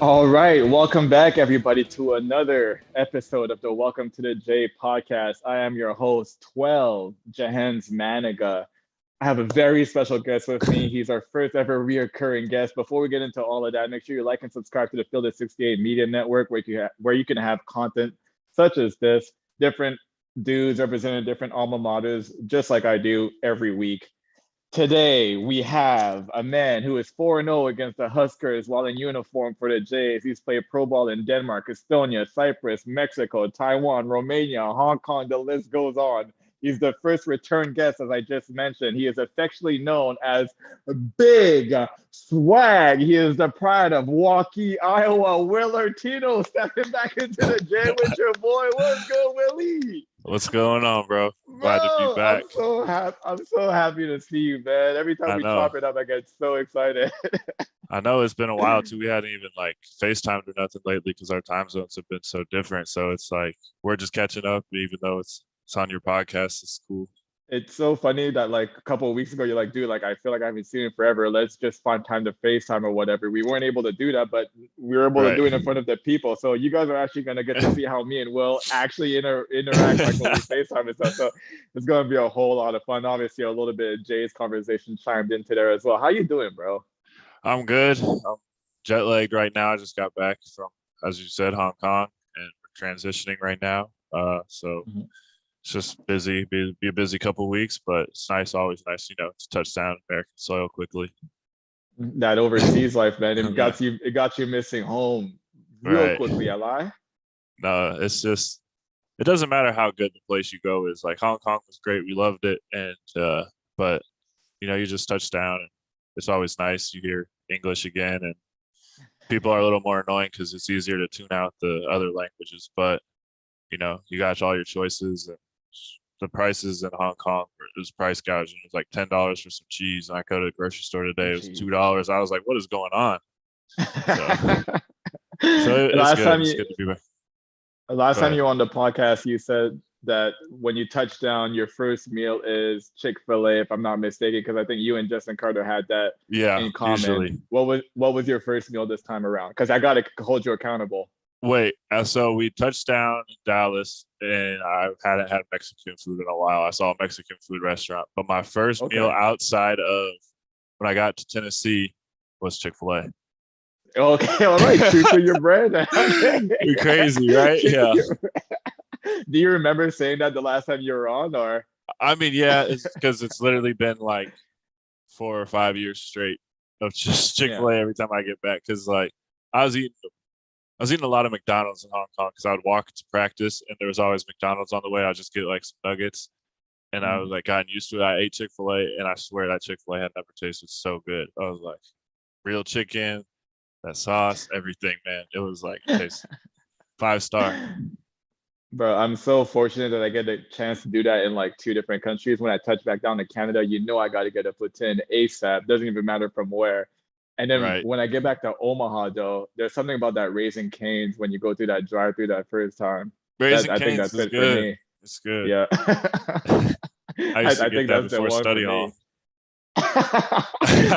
All right, welcome back, everybody, to another episode of the Welcome to the J podcast. I am your host, 12, Jahenns Manigat. I have a very special guest with me. He's our first ever reoccurring guest. Before we get into all of that, make sure you like and subscribe to the Field at 68 Media Network, where you can have content such as this, different dudes representing different alma maters, just like I do every week. Today, we have a man who is 4-0 against the Huskers while in uniform for the Jays. He's played pro ball in Denmark, Estonia, Cyprus, Mexico, Taiwan, Romania, Hong Kong. The list goes on. He's the first return guest, as I just mentioned. He is affectionately known as Big Swag. He is the pride of Waukee, Iowa. Will Artino stepping back into the J with your boy. What's good, Willie? What's going on, bro? Glad to be back. I'm so happy to see you, man. Every time I we know. chop it up, I get so excited. I know it's been a while too. We hadn't even like FaceTimed or nothing lately because our time zones have been so different. So it's like we're just catching up, even though it's on your podcast. It's cool. It's so funny that like a couple of weeks ago, you're like, dude, like I feel like I haven't seen it forever. Let's just find time to FaceTime or whatever. We weren't able to do that, but we were able to do it in front of the people. So you guys are actually gonna get to see how me and Will actually interact like when we FaceTime and stuff. So it's gonna be a whole lot of fun. Obviously, a little bit of Jay's conversation chimed into there as well. How you doing, bro? I'm good. I'm jet lagged right now. I just got back from, as you said, Hong Kong, and we're transitioning right now. So it's just busy. Be a busy couple of weeks, but it's nice. Always nice, to touch down American soil quickly. That overseas life, man, it got you missing home real Right. quickly. I lie. No, it's just it doesn't matter how good the place you go is. Like Hong Kong was great. We loved it. And but you just touch down and it's always nice. You hear English again and people are a little more annoying because it's easier to tune out the other languages. But you got all your choices and the prices in Hong Kong it was price gouging. It was like $10 for some cheese. And I go to the grocery store today, it was $2. I was like, what is going on? So it's good. It's good to be back. Last time you were on the podcast, you said that when you touch down, your first meal is Chick-fil-A, if I'm not mistaken, because I think you and Justin Carter had that in common. Usually. What was your first meal this time around? Because I got to hold you accountable. Wait, so we touched down in Dallas, and I hadn't had Mexican food in a while. I saw a Mexican food restaurant, but my first meal outside of when I got to Tennessee was Chick-fil-A. Okay, all right, true to your brand. You're crazy, right? Yeah. Do you remember saying that the last time you were on, or? I mean, yeah, it's because it's literally been like 4 or 5 years straight of just Chick-fil-A every time I get back. Because like I was eating a lot of McDonald's in Hong Kong because I would walk to practice and there was always McDonald's on the way. I'd just get like some nuggets, and I was like gotten used to it. I ate Chick-fil-A, and I swear that Chick-fil-A had never tasted so good. I was like, real chicken, that sauce, everything, man. It was like tastes 5-star. Bro, I'm so fortunate that I get the chance to do that in like 2 different countries. When I touch back down to Canada, I got to get a foot in ASAP. Doesn't even matter from where. And then when I get back to Omaha, though, there's something about that Raising Cane's when you go through that drive-through that first time. Raising I think Cane's that's is it good. for me. It's good. Yeah. I used to get that before study hall. You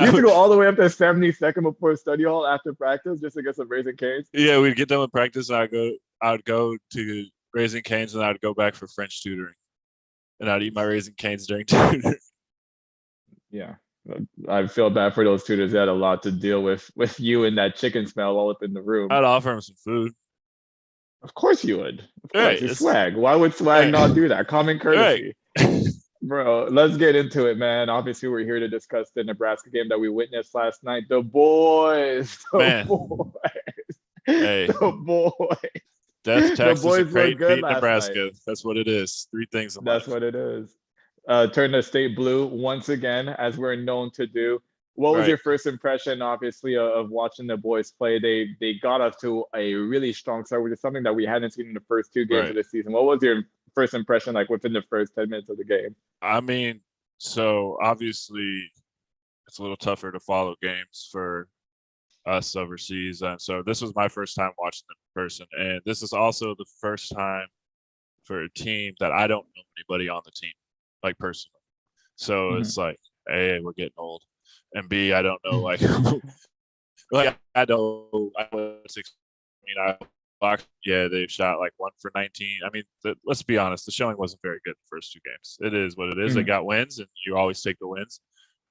used to go all the way up to 72nd before study hall after practice just to get some Raising Cane's? Yeah, we'd get done with practice, and I'd go to Raising Cane's, and I'd go back for French tutoring. And I'd eat my Raising Cane's during tutoring. Yeah. I feel bad for those tutors. They had a lot to deal with you and that chicken smell all up in the room. I'd offer them some food. Of course you would. Of course, Right, it's Swag. Why would Swag not do that? Common courtesy. Right. Bro, let's get into it, man. Obviously, we're here to discuss the Nebraska game that we witnessed last night. The boys. Hey. The boys. Death, Texas, and Creighton beat Nebraska. Night. That's what it is. 3 things in life. That's what it is. Turn the state blue once again, as we're known to do. What was your first impression, obviously, of watching the boys play? They got us to a really strong start, which is something that we hadn't seen in the first 2 games of the season. What was your first impression like within the first 10 minutes of the game? I mean, so obviously it's a little tougher to follow games for us overseas. And so this was my first time watching them in person. And this is also the first time for a team that I don't know anybody on the team, like personally. So it's like, A, we're getting old. And B, I don't know like Like I know it's. I mean, they've shot like 1 for 19. I mean, let's be honest, the showing wasn't very good the first two games. It is what it is. They Mhm. got wins, and you always take the wins.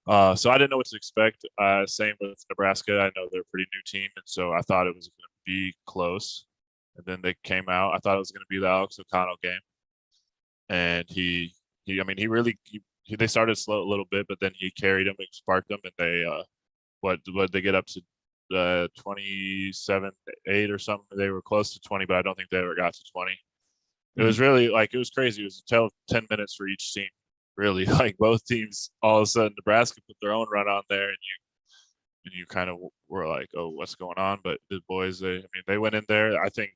So I didn't know what to expect. Same with Nebraska. I know they're a pretty new team, and so I thought it was going to be close. And then they came out. I thought it was going to be the Alex O'Connell game, and I mean, they started slow a little bit, but then he carried them and sparked them, and they what they get up to 27-8 or something. They were close to 20, but I don't think they ever got to 20. It was really it was crazy. It was a tale of 10 minutes for each team. Really, like both teams, all of a sudden Nebraska put their own run on there, and you kind of were like, oh, what's going on? But the boys, they went in there. I think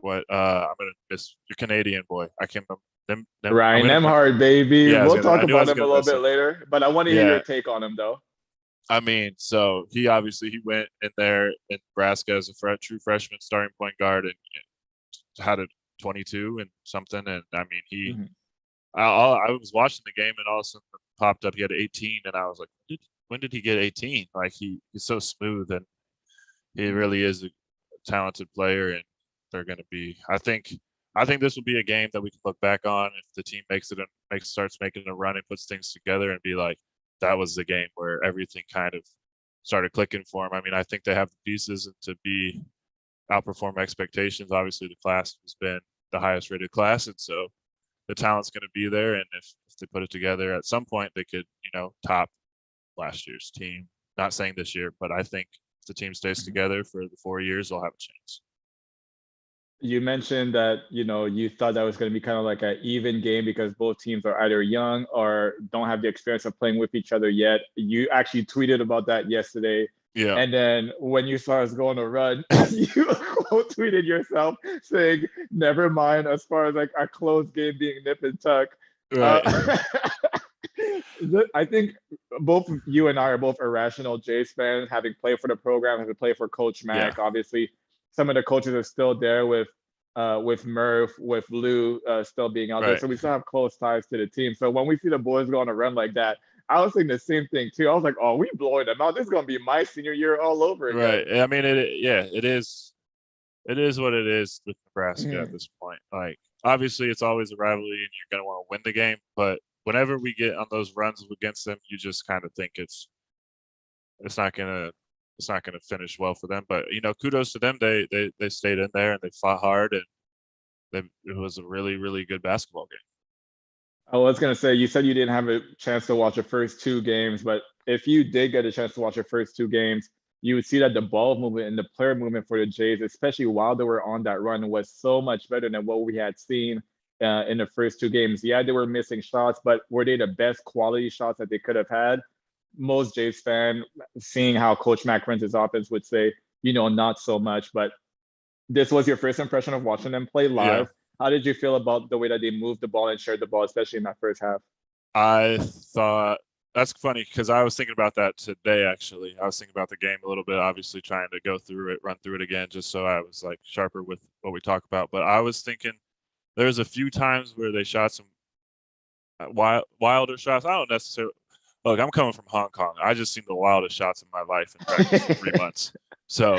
I'm gonna miss your Canadian boy. I can't remember them. I'm Ryan gonna Nemhard, baby. yeah, We'll I talk knew I about was him a gonna little miss bit him. later, but I want to hear your Yeah, take on him, though. I mean, so he went in there in Nebraska as a true freshman starting point guard and had a 22 and something. And I mean, Mhm. I was watching the game and all of a sudden popped up. He had 18, and I was like, when did he get 18? Like he's so smooth, and he really is a talented player. And they're going to be. I think this will be a game that we can look back on if the team starts making a run and puts things together and be like, that was the game where everything kind of started clicking for him. I mean, I think they have the pieces to be outperform expectations. Obviously, the class has been the highest rated class, and so the talent's going to be there. And if they put it together at some point, they could, top last year's team. Not saying this year, but I think if the team stays together for the 4 years, they'll have a chance. You mentioned that you thought that was going to be kind of like an even game because both teams are either young or don't have the experience of playing with each other yet. You actually tweeted about that yesterday. Yeah. And then when you saw us going to run, you quote tweeted yourself saying, never mind as far as like a close game being nip and tuck. Right. I think both you and I are both irrational Jays fans, having played for the program, having played for Coach Mack. Yeah. Obviously, some of the coaches are still there with Murph, with Lou still being out there. Right. So we still have close ties to the team. So when we see the boys go on a run like that, I was thinking the same thing too. I was like, oh, we blowing them out. This is going to be my senior year all over again. Right. I mean, it is. It is what it is with Nebraska at this point. Like, obviously, it's always a rivalry, and you're going to want to win the game. But whenever we get on those runs against them, you just kind of think it's not gonna finish well for them. But kudos to them. They stayed in there and they fought hard, and it was a really, really good basketball game. I was going to say, you said you didn't have a chance to watch the first two games, but if you did get a chance to watch the first two games, you would see that the ball movement and the player movement for the Jays, especially while they were on that run, was so much better than what we had seen in the first two games. Yeah, they were missing shots, but were they the best quality shots that they could have had? Most Jays fan, seeing how Coach Mack runs his offense, would say, not so much. But this was your first impression of watching them play live. Yeah. How did you feel about the way that they moved the ball and shared the ball, especially in that first half? I thought that's funny because I was thinking about that today. Actually, I was thinking about the game a little bit. Obviously, trying to run through it again, just so I was like sharper with what we talk about. But I was thinking there's a few times where they shot some wilder shots. I don't necessarily look. I'm coming from Hong Kong. I just seen the wildest shots in my life in practice for 3 months. So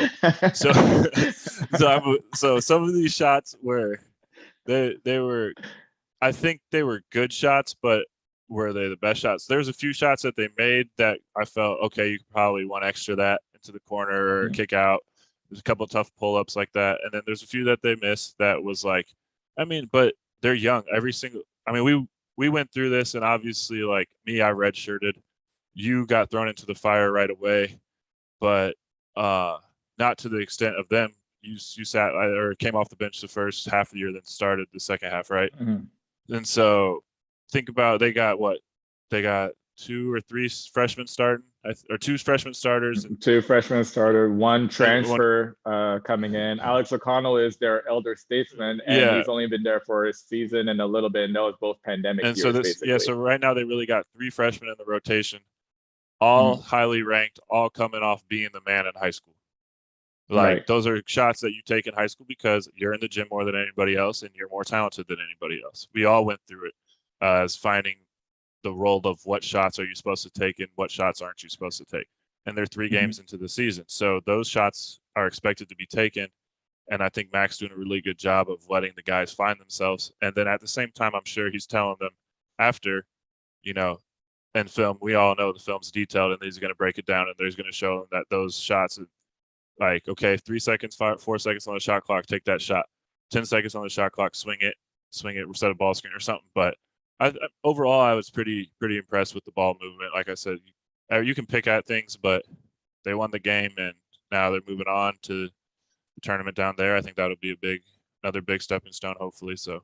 some of these shots were they were. I think they were good shots, but were they the best shots? There's a few shots that they made that I felt, okay, you could probably one extra that into the corner or kick out. There's a couple of tough pull-ups like that. And then there's a few that they missed that was like, but they're young. We went through this, and obviously, like me, I redshirted. You got thrown into the fire right away, but not to the extent of them. You sat or came off the bench the first half of the year, then started the second half, right? Mm-hmm. And so think about they got 2 or 3 freshmen starting, or 2 freshman starters. 2 freshmen starter, 1 transfer coming in. Alex O'Connell is their elder statesman, and he's only been there for a season and a little bit. And that was both pandemic and years, basically. So right now they really got 3 freshmen in the rotation, all highly ranked, all coming off being the man in high school. Like those are shots that you take in high school because you're in the gym more than anybody else and you're more talented than anybody else. We all went through it as finding the role of what shots are you supposed to take and what shots aren't you supposed to take. and they're 3 Mm-hmm. games into the season. So those shots are expected to be taken. And I think Mac's doing a really good job of letting the guys find themselves. And then at the same time, I'm sure he's telling them after, you know, in film, we all know the film's detailed, and he's going to break it down, and there's going to show them that those shots, like, okay, 3 seconds, 4 seconds on the shot clock, take that shot. 10 seconds on the shot clock, swing it, set a ball screen or something. But overall, I was pretty impressed with the ball movement. Like I said, you can pick at things, but they won the game, and now they're moving on to the tournament down there. I think that'll be another big stepping stone, hopefully. So.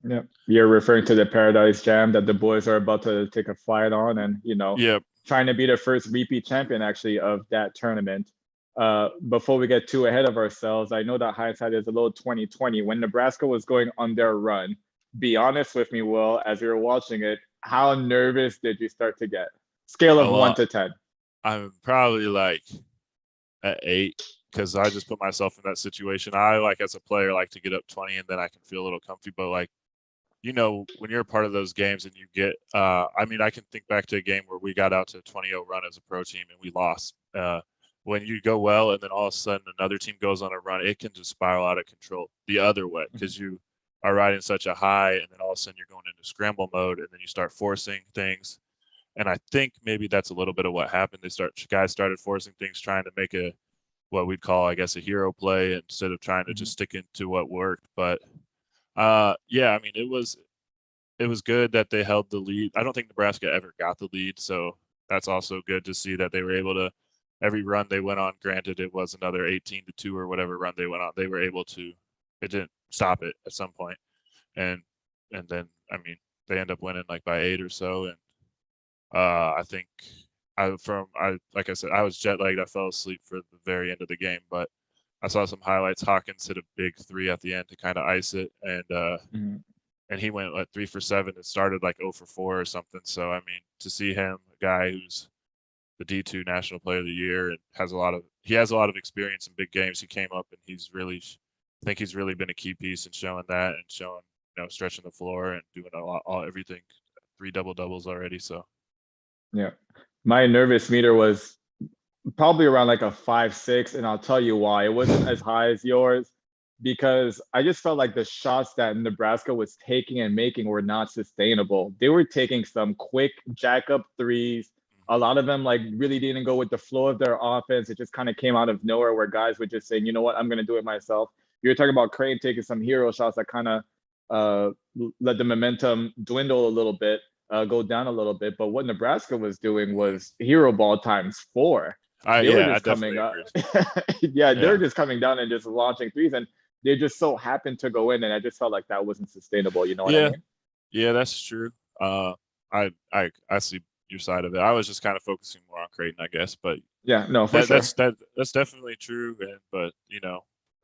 Yeah, you're referring to the Paradise Jam that the boys are about to take a flight on, and Yep. trying to be the first repeat champion actually of that tournament. Before we get too ahead of ourselves, I know that hindsight is a little 2020. When Nebraska was going on their run, be honest with me, Will, as you were watching it, how nervous did you start to get? Scale of 1 to 10. I'm probably like at 8 because I just put myself in that situation. I, like, as a player, like to get up 20 and then I can feel a little comfy. But, like, when you're a part of those games and you get I can think back to a game where we got out to a 20-0 run as a pro team and we lost. When you go well and then all of a sudden another team goes on a run, it can just spiral out of control the other way because you are riding such a high, and then all of a sudden you're going into scramble mode, and then you start forcing things. And I think maybe that's a little bit of what happened. Guys started forcing things, trying to make what we'd call, I guess, a hero play instead of trying to just stick into what worked. But it was good that they held the lead. I don't think Nebraska ever got the lead, so that's also good to see that they were able to. Every run they went on, granted it was another 18-2 or whatever run they went on, they were able to. It didn't stop it at some point, and then they end up winning like by 8 or so. And I think like I said, I was jet lagged. I fell asleep for the very end of the game, but I saw some highlights. Hawkins hit a big 3 at the end to kind of ice it, and he went like 3 for 7. It started like 0 for 4 or something. So to see him, a guy who's the D2 National Player of the Year and has a lot of experience in big games. He came up and I think he's really been a key piece in showing that and showing, stretching the floor and doing everything. 3 double-doubles already. So. Yeah, my nervous meter was probably around like a 5-6, and I'll tell you why. It wasn't as high as yours because I just felt like the shots that Nebraska was taking and making were not sustainable. They were taking some quick jack up threes. A lot of them like really didn't go with the flow of their offense. It just kind of came out of nowhere where guys were just saying, you know what, I'm going to do it myself. You're talking about Crane taking some hero shots that kind of let the momentum dwindle a little bit, go down a little bit. But what Nebraska was doing was hero ball times 4. They were just coming up. They're just coming down and just launching threes, and they just so happened to go in, and I just felt like that wasn't sustainable. You know what I mean? Yeah, that's true. I see your side of it. I was just kind of focusing more on Creighton, I guess. But yeah, no, for sure. That's definitely true. But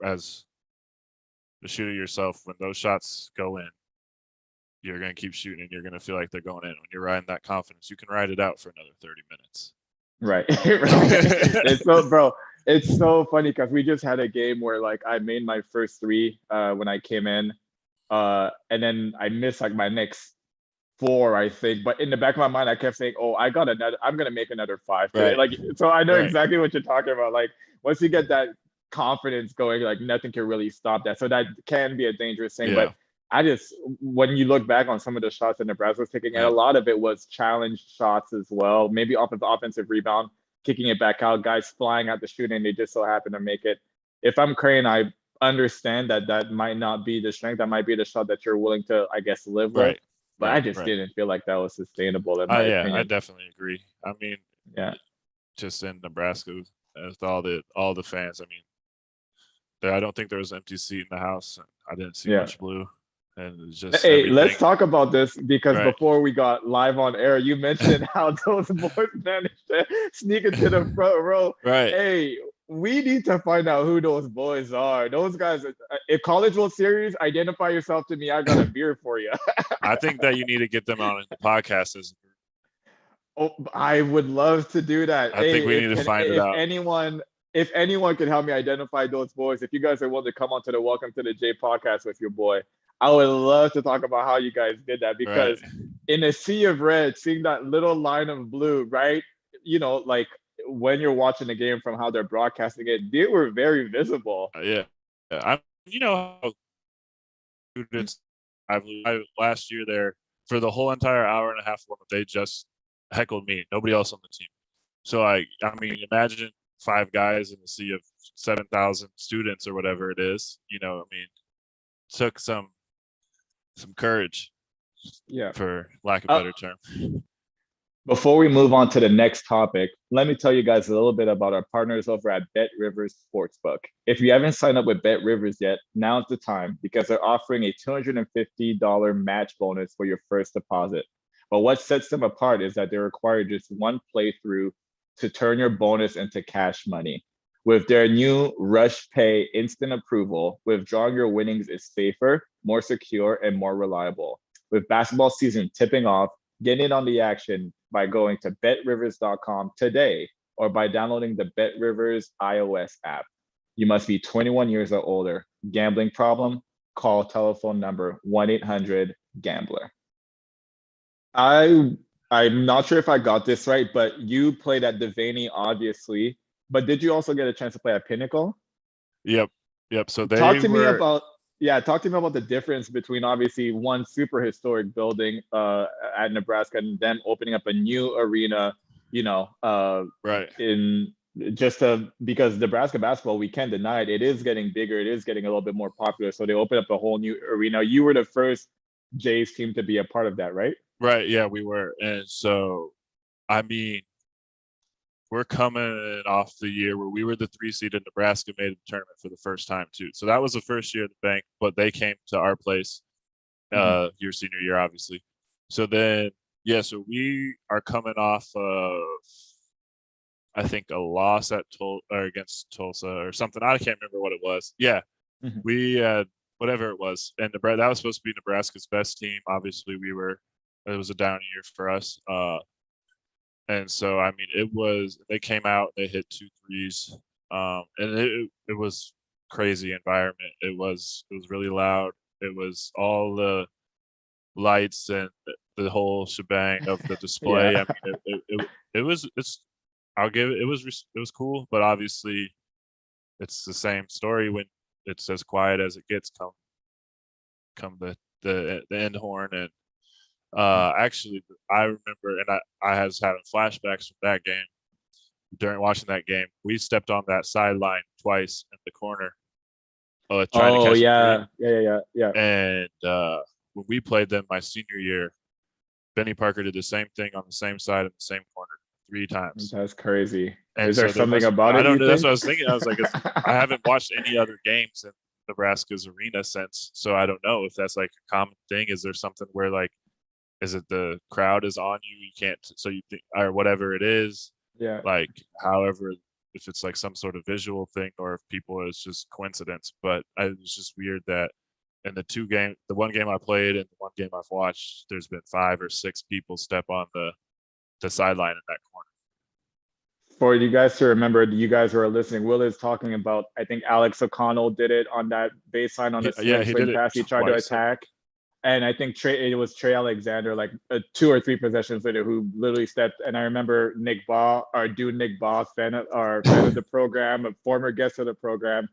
as the shooter yourself, when those shots go in, you're going to keep shooting and you're going to feel like they're going in. When you're riding that confidence, you can ride it out for another 30 minutes. Right. It's so funny because we just had a game where like I made my first 3 when I came in, and then I missed like my next 4, I think. But in the back of my mind, I kept saying, "Oh, I'm gonna make another 5 today." Right. Like, so I know exactly what you're talking about. Like, once you get that confidence going, like nothing can really stop that. So that can be a dangerous thing. But when you look back on some of the shots that Nebraska was taking, and a lot of it was challenge shots as well, maybe off of the offensive rebound, kicking it back out, guys flying out the shooting, and they just so happen to make it. If I'm Crane, I understand that might not be the strength. That might be the shot that you're willing to, I guess, live with. But I just didn't feel like that was sustainable in my opinion. I definitely agree. Just in Nebraska with all the fans, I don't think there was an empty seat in the house. I didn't see much blue. And it's just let's talk about this because before we got live on air, you mentioned how those boys managed to sneak into the front row. Right. Hey, we need to find out who those boys are. Those guys, if College World Series, identify yourself to me. I got a beer for you. I think that you need to get them on the podcast as. Oh, I would love to do that. I think we need to find it out. If anyone could help me identify those boys, if you guys are willing to come onto the Welcome to the J podcast with your boy, I would love to talk about how you guys did that because in a sea of red, seeing that little line of blue, right? Like when you're watching the game from how they're broadcasting it, they were very visible. Yeah. You know how students last year there for the whole entire hour and a half warm-up, they just heckled me, nobody else on the team. So I mean, imagine 5 guys in the sea of 7,000 students or whatever it is. You know, I mean, took some courage, Yeah. for lack of a better term. Before we move on to the next topic, let me tell you guys a little bit about our partners over at BetRivers Sportsbook. If you haven't signed up with BetRivers yet, now's the time because they're offering a $250 match bonus for your first deposit. But what sets them apart is that they require just one playthrough to turn your bonus into cash money. With their new Rush Pay instant approval, withdrawing your winnings is safer, more secure, and more reliable. With basketball season tipping off, get in on the action by going to betrivers.com today or by downloading the BetRivers iOS app. You must be 21 years or older. Gambling problem? Call telephone number 1-800-GAMBLER. I'm not sure if I got this right, but you played at Devaney, obviously. But did you also get a chance to play at Pinnacle? Yep. So they talk to me were. about the difference between obviously one super historic building at Nebraska and them opening up a new arena, Right. in just because Nebraska basketball, we can't deny it, it is getting bigger, it is getting a little bit more popular. So they opened up a whole new arena. You were the first Jays team to be a part of that, right? Right. Yeah, we were. And so, I mean, we're coming off the year where we were the 3 seed and Nebraska made the tournament for the first time too. So that was the first year at the bank, but they came to our place your senior year, obviously. So then, so we are coming off of, I think, a loss at against Tulsa or something. I can't remember what it was. Yeah, we had whatever it was, and that was supposed to be Nebraska's best team. Obviously, it was a down year for us. And so, I mean, they came out, they hit 2 threes, and it was crazy environment. It was really loud. It was all the lights and the whole shebang of the display. Yeah. I mean, it was cool, but obviously it's the same story when it's as quiet as it gets come the end horn. And actually, I remember, and I was having flashbacks from that game. During watching that game, we stepped on that sideline twice in the corner, trying to catch a three. Yeah. And when we played them my senior year, Benny Parker did the same thing on the same side in the same corner 3 times. That's crazy. And is there something about it? I don't know. That's what I was thinking. I was like, I haven't watched any other games in Nebraska's arena since, so I don't know if that's like a common thing. Is there something where like, is it the crowd is on you can't, so you think, or whatever it is, like, however, if it's like some sort of visual thing or if people, it's just coincidence. But it was just weird that in the one game I played and the one game I've watched, there's been 5 or 6 people step on the sideline in that corner. For you guys to remember, you guys who are listening, Will is talking about, I think Alex O'Connell did it on that baseline on the swing pass. He tried to attack. And I think it was Trey Alexander, like 2 or 3 possessions later, who literally stepped. And I remember Nick Baugh, fan of the program, a former guest of the program,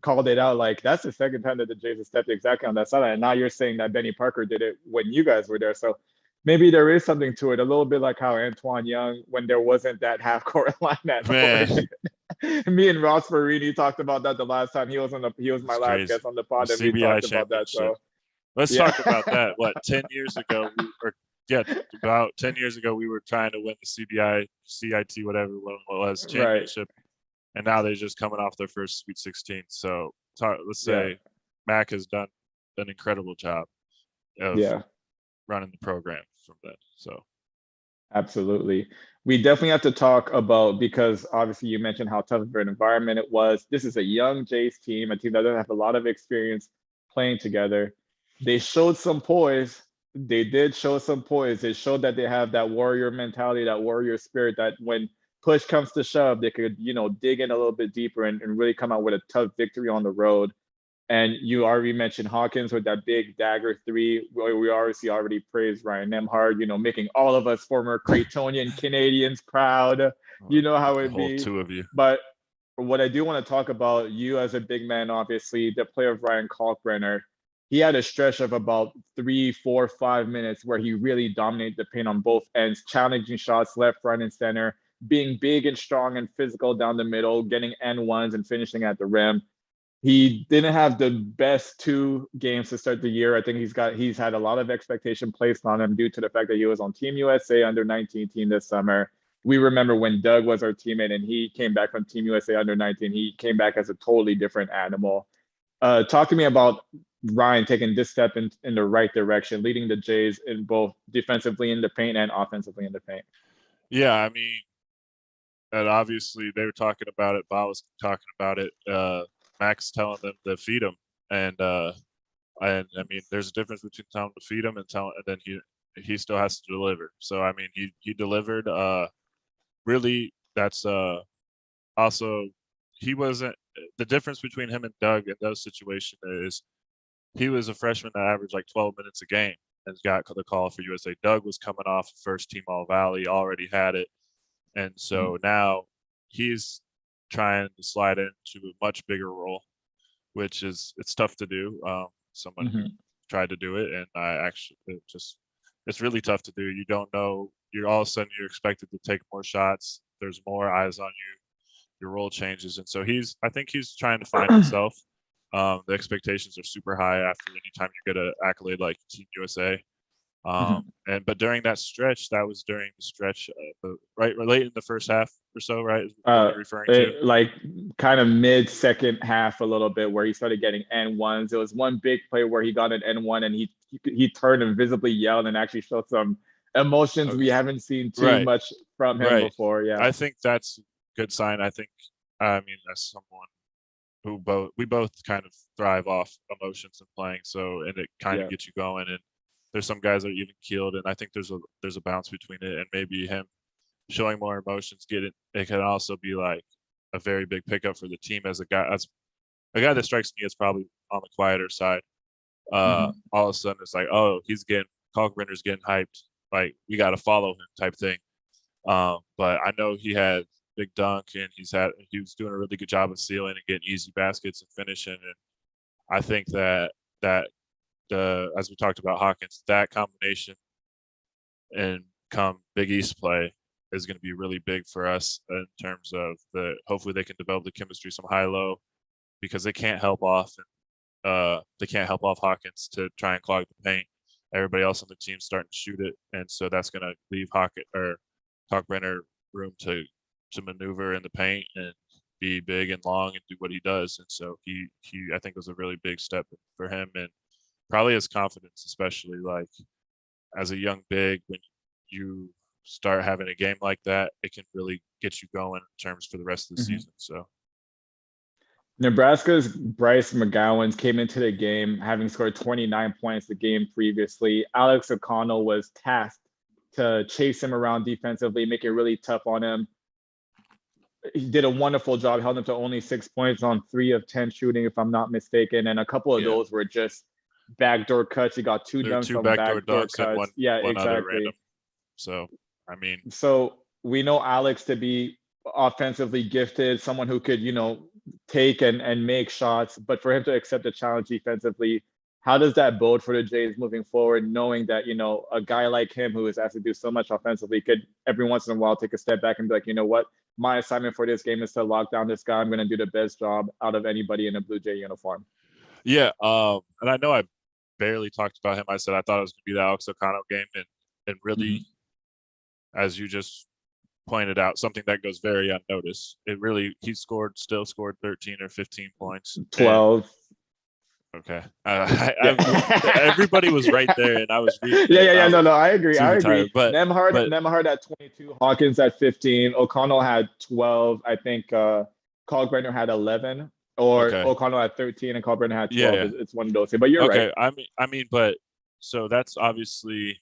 called it out like, that's the second time that the Jays have stepped exactly on that sideline. And now you're saying that Benny Parker did it when you guys were there. So maybe there is something to it, a little bit like how Antoine Young, when there wasn't that half-court line at Oregon. Me and Ross Farini talked about that the last time he was my last guest on the pod, and we talked about that. So let's talk about that. What, 10 years ago, about 10 years ago, we were trying to win the CIT, whatever it was, championship. Right. And now they're just coming off their first Sweet 16. So let's say Mac has done an incredible job of running the program from that. So absolutely. We definitely have to talk about, because obviously you mentioned how tough of an environment it was. This is a young Jays team, a team that doesn't have a lot of experience playing together. They showed some poise. They did show some poise. They showed that they have that warrior mentality, that warrior spirit, that when push comes to shove, they could, dig in a little bit deeper and really come out with a tough victory on the road. And you already mentioned Hawkins with that big dagger three. We obviously already praised Ryan Nembhard, making all of us former Craytonian Canadians proud. You know how The it whole be. two of you. But what I do want to talk about, you as a big man, obviously, the play of Ryan Kalkbrenner, he had a stretch of about 3, 4, 5 minutes where he really dominated the paint on both ends, challenging shots left, right, and center, being big and strong and physical down the middle, getting N1s and finishing at the rim. He didn't have the best 2 games to start the year. I think he's had a lot of expectation placed on him due to the fact that he was on Team USA under 19 team this summer. We remember when Doug was our teammate and he came back from Team USA under 19. He came back as a totally different animal. Talk to me about Ryan taking this step in the right direction, leading the Jays in both defensively in the paint and offensively in the paint. Yeah, I mean, and obviously they were talking about it. Bob was talking about it. Max telling them to feed him, and I mean, there's a difference between telling them to feed him and then he still has to deliver. So I mean, he delivered. Really, that's also he wasn't the difference between him and Doug in those situations is he was a freshman that averaged like 12 minutes a game and got the call for USA. Doug was coming off first team All Valley, already had it, and so now he's trying to slide into a much bigger role, which it's tough to do. Someone who tried to do it, and I actually it's really tough to do. You don't know. You're all of a sudden you're expected to take more shots. There's more eyes on you. Your role changes, and so I think he's trying to find himself. The expectations are super high after any time you get an accolade like Team USA. But during that stretch, that was during the stretch, right late in the first half or so, right? Is what you're referring to? Like kind of mid second half a little bit where he started getting N1s. There was one big play where he got an N1 and he turned and visibly yelled and actually showed some emotions we haven't seen too much from him before. Yeah, I think that's a good sign. I mean, as someone who we both kind of thrive off emotions and playing, and it kind of gets you going. And there's some guys that are even keeled, and I think there's a balance between it, and maybe him showing more emotions, it can also be like a very big pickup for the team as a guy that strikes me as probably on the quieter side. All of a sudden it's like, oh, Kalkbrenner's getting hyped, like we got to follow him type thing. But I know he had big dunk, and he was doing a really good job of sealing and getting easy baskets and finishing. And I think that as we talked about Hawkins, that combination and come Big East play is going to be really big for us in terms of hopefully they can develop the chemistry, some high-low, because they can't help off Hawkins to try and clog the paint. Everybody else on the team starting to shoot it, and so that's going to leave Kalkbrenner room to maneuver in the paint and be big and long and do what he does. And so he I think was a really big step for him, and probably his confidence, especially like as a young big, when you start having a game like that, it can really get you going in terms for the rest of the season. So Nebraska's Bryce Mcgowan came into the game having scored 29 points the game previously. Alex O'Connell was tasked to chase him around defensively, make it really tough on him. He did a wonderful job, held him to only 6 points on 3 of 10 shooting, if I'm not mistaken. And a couple of those were just backdoor cuts. He got two dunks on backdoor dunks cuts. And one other random. So, I mean. So we know Alex to be offensively gifted, someone who could, take and make shots. But for him to accept a challenge defensively, how does that bode for the Jays moving forward, knowing that, a guy like him who is asked to do so much offensively could every once in a while take a step back and be like, you know what? My assignment for this game is to lock down this guy. I'm going to do the best job out of anybody in a Bluejay uniform. Yeah. And I know I barely talked about him. I said I thought it was going to be the Alex O'Connell game. And really, as you just pointed out, something that goes very unnoticed. He still scored 13 or 15 points. 12. Okay. Everybody was right there, and I was reading. No, I agree. Tired, but Nembhard at 22, Hawkins at 15, O'Connell had 12. I think Kalkbrenner had 11, or O'Connell had 13 and Kalkbrenner had 12. Yeah. It's one of those. But you're right. I mean, but so that's obviously.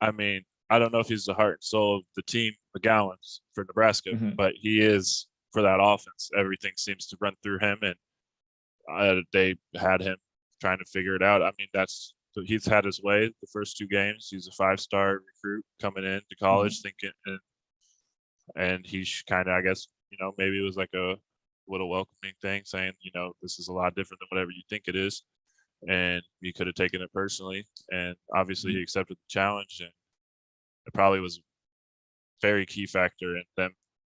I mean, I don't know if he's the heart and soul of the team, McGowan's for Nebraska, but he is for that offense. Everything seems to run through him, and they had him trying to figure it out. I mean, he's had his way the first 2 games. He's a 5-star recruit coming into college thinking, and he kind of, I guess, maybe it was like a little welcoming thing saying, this is a lot different than whatever you think it is. And he could have taken it personally. And obviously he accepted the challenge, and it probably was a very key factor in them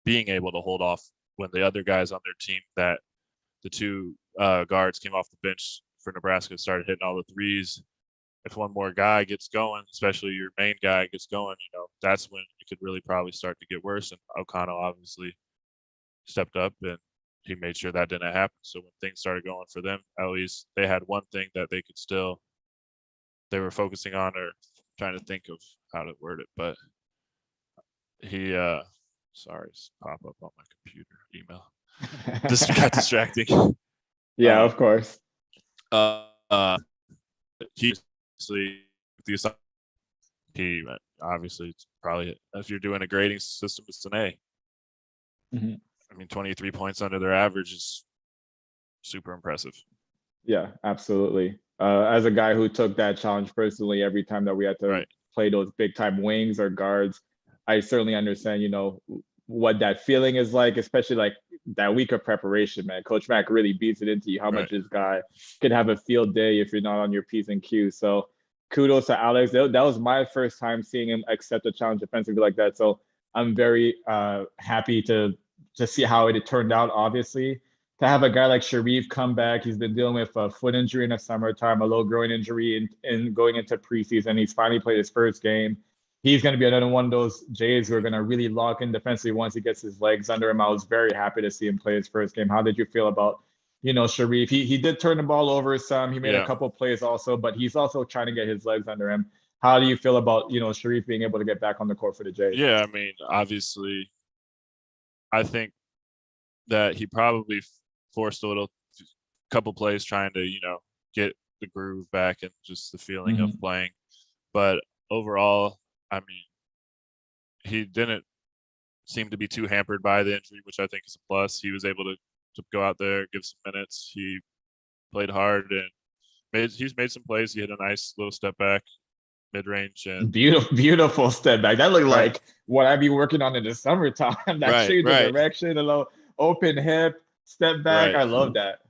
being able to hold off when the other guys on their team, that the 2 guards came off the bench for Nebraska, started hitting all the threes. If one more guy gets going, especially your main guy gets going, that's when it could really probably start to get worse. And O'Connell obviously stepped up and he made sure that didn't happen. So when things started going for them, at least they had one thing that they were focusing on, or trying to think of how to word it. But he, sorry, pop up on my computer email. This got distracting. Yeah, of course. He obviously it's probably, if you're doing a grading system, it's an A. I mean, 23 points under their average is super impressive. Yeah, absolutely. As a guy who took that challenge personally, every time that we had to play those big time wings or guards, I certainly understand, what that feeling is like, especially like that week of preparation, man. Coach Mack really beats it into you how much this guy can have a field day if you're not on your P's and Q's. So kudos to Alex. That was my first time seeing him accept a challenge defensively like that. So I'm very happy to see how it turned out, obviously. To have a guy like Sharif come back, he's been dealing with a foot injury in the summertime, a low groin injury in going into preseason. He's finally played his first game. He's going to be another one of those Jays who are going to really lock in defensively once he gets his legs under him. I was very happy to see him play his first game. How did you feel about, Sharif? He did turn the ball over some. He made a couple of plays also, but he's also trying to get his legs under him. How do you feel about, Sharif being able to get back on the court for the Jays? Yeah, I mean, obviously, I think that he probably forced a couple plays trying to, get the groove back and just the feeling of playing. But overall, I mean, he didn't seem to be too hampered by the injury, which I think is a plus. He was able to go out there, give some minutes. He played hard and he's made some plays. He had a nice little step back, mid-range, and beautiful step back. That looked like what I'd be working on in the summertime. That change of direction, a little open hip, step back. I love that.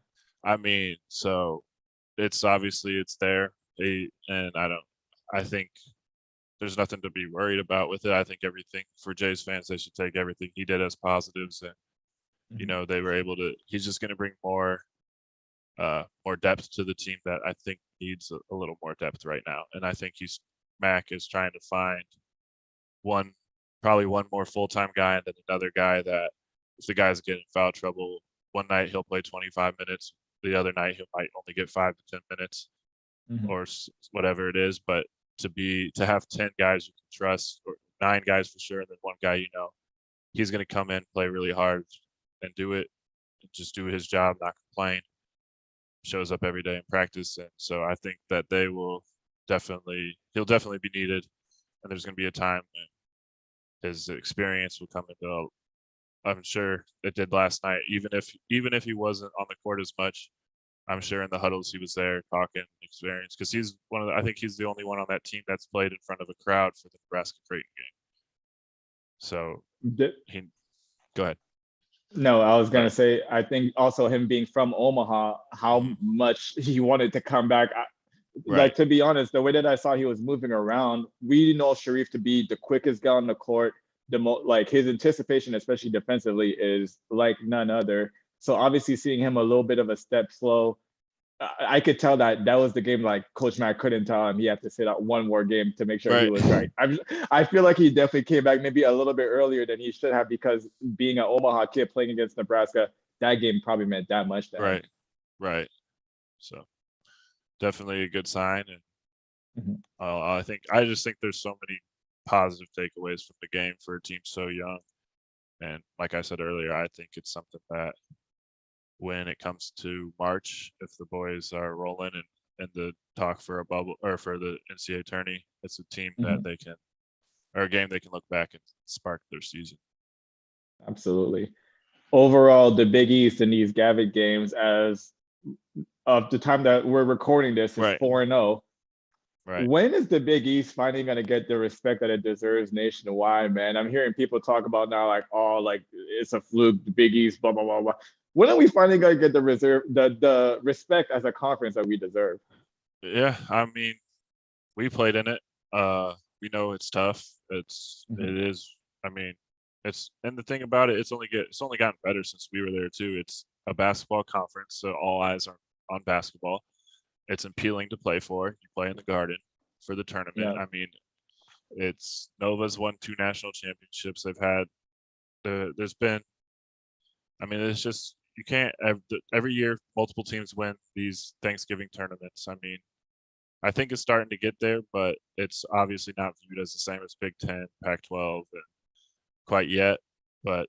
I mean, so it's obviously it's there. I think there's nothing to be worried about with it. I think everything for Jays fans, they should take everything he did as positives, and they were able to. He's just going to bring more depth to the team that I think needs a little more depth right now. And I think Mac is trying to find probably one more full-time guy, and then another guy that if the guy's getting foul trouble, one night he'll play 25 minutes, the other night he might only get 5 to 10 minutes or whatever it is. But to have 10 guys you can trust, or 9 guys for sure, and then one guy, he's going to come in, play really hard and do it, and just do his job, not complain, shows up every day in practice. And so I think that he'll definitely be needed, and there's going to be a time when his experience will come into, I'm sure it did last night, even if he wasn't on the court as much. I'm sure in the huddles he was there talking experience, because I think he's the only one on that team that's played in front of a crowd for the Nebraska Creighton game. So go ahead. No, I was going to say, I think also him being from Omaha, how much he wanted to come back. Like, to be honest, the way that I saw he was moving around, we know Sharif to be the quickest guy on the court. Like his anticipation, especially defensively, is like none other. So obviously seeing him a little bit of a step slow, I could tell that was the game like Coach Mack couldn't tell him he had to sit out one more game to make sure he was right. I feel like he definitely came back maybe a little bit earlier than he should have, because being an Omaha kid playing against Nebraska, that game probably meant that much to him. Right. So definitely a good sign. And I just think there's so many positive takeaways from the game for a team so young. And like I said earlier, I think it's something that when it comes to March, if the boys are rolling and the talk for a bubble or for the NCAA tourney, it's a team that a game they can look back and spark their season. Absolutely. Overall, the Big East in these Gavitt games, as of the time that we're recording this is Right. 4-0. Right. When is the Big East finally going to get the respect that it deserves nationwide, man? I'm hearing people talk about now, like, oh, like it's a fluke, the Big East, blah blah blah blah. When are we finally going to get the respect as a conference that we deserve? Yeah. I mean, we played in it. We know it's tough. It is. I mean, and the thing about it, it's only gotten better since we were there too. It's a basketball conference, so all eyes are on basketball. It's appealing to play for. You play in the Garden for the tournament. Yeah. I mean, it's Nova's won 2 national championships. They've had there's been. I mean, it's just you can't every year multiple teams win these Thanksgiving tournaments. I mean, I think it's starting to get there, but it's obviously not viewed as the same as Big Ten, Pac-12, and quite yet. But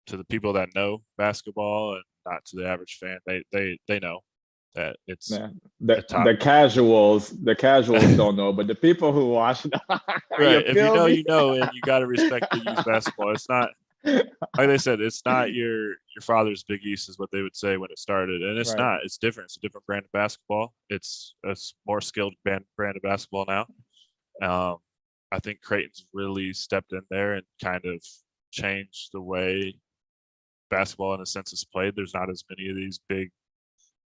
to the people that know basketball and not to the average fan, they know that it's the casuals don't know, but the people who watch, right. If you know, me? you know, and you got to respect Big East basketball. It's not like they said. It's not your father's Big East is what they would say when it started, and it's Right. not. It's different. It's a different brand of basketball. It's a more skilled brand of basketball now. I think Creighton's really stepped in there and kind of changed the way basketball in a sense is played. There's not as many of these big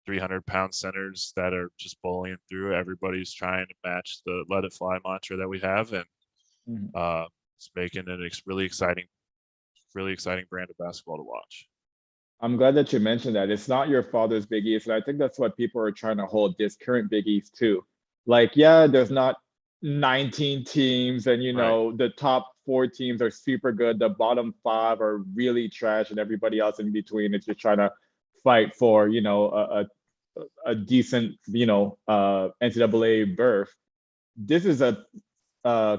300-pound centers that are just bullying through. Everybody's trying to match the let it fly mantra that we have, and it's making it a really exciting brand of basketball to watch. I'm glad that you mentioned that. It's not your father's Big East, and I think that's what people are trying to hold this current Big East to. Like, yeah, there's not 19 teams, and the top 4 teams are super good. The bottom 5 are really trash, and everybody else in between is just trying to fight for a decent NCAA berth. This is a